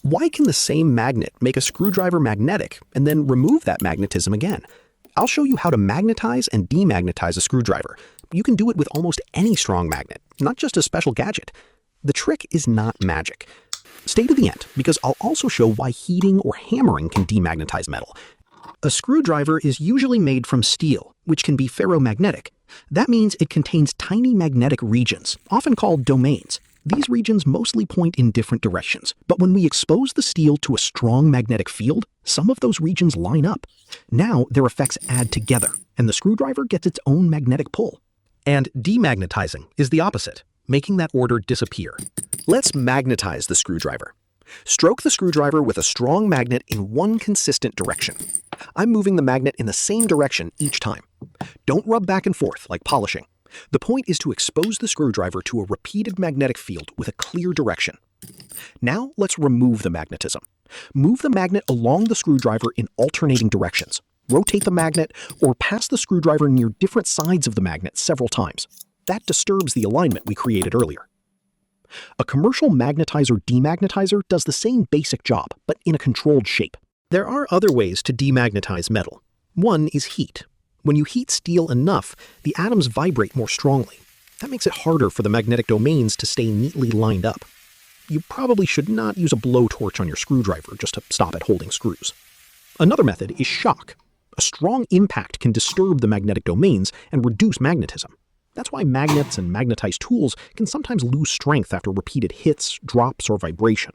Why can the same magnet make a screwdriver magnetic and then remove that magnetism again? I'll show you how to magnetize and demagnetize a screwdriver. You can do it with almost any strong magnet, not just a special gadget. The trick is not magic. Stay to the end, because I'll also show why heating or hammering can demagnetize metal. A screwdriver is usually made from steel, which can be ferromagnetic. That means it contains tiny magnetic regions, often called domains. These regions mostly point in different directions, but when we expose the steel to a strong magnetic field, some of those regions line up. Now their effects add together, and the screwdriver gets its own magnetic pull. And demagnetizing is the opposite, making that order disappear. Let's magnetize the screwdriver. Stroke the screwdriver with a strong magnet in one consistent direction. I'm moving the magnet in the same direction each time. Don't rub back and forth like polishing. The point is to expose the screwdriver to a repeated magnetic field with a clear direction. Now let's remove the magnetism. Move the magnet along the screwdriver in alternating directions. Rotate the magnet or pass the screwdriver near different sides of the magnet several times. That disturbs the alignment we created earlier. A commercial magnetizer-demagnetizer does the same basic job, but in a controlled shape. There are other ways to demagnetize metal. One is heat. When you heat steel enough, the atoms vibrate more strongly. That makes it harder for the magnetic domains to stay neatly lined up. You probably should not use a blowtorch on your screwdriver just to stop it holding screws. Another method is shock. A strong impact can disturb the magnetic domains and reduce magnetism. That's why magnets and magnetized tools can sometimes lose strength after repeated hits, drops, or vibration.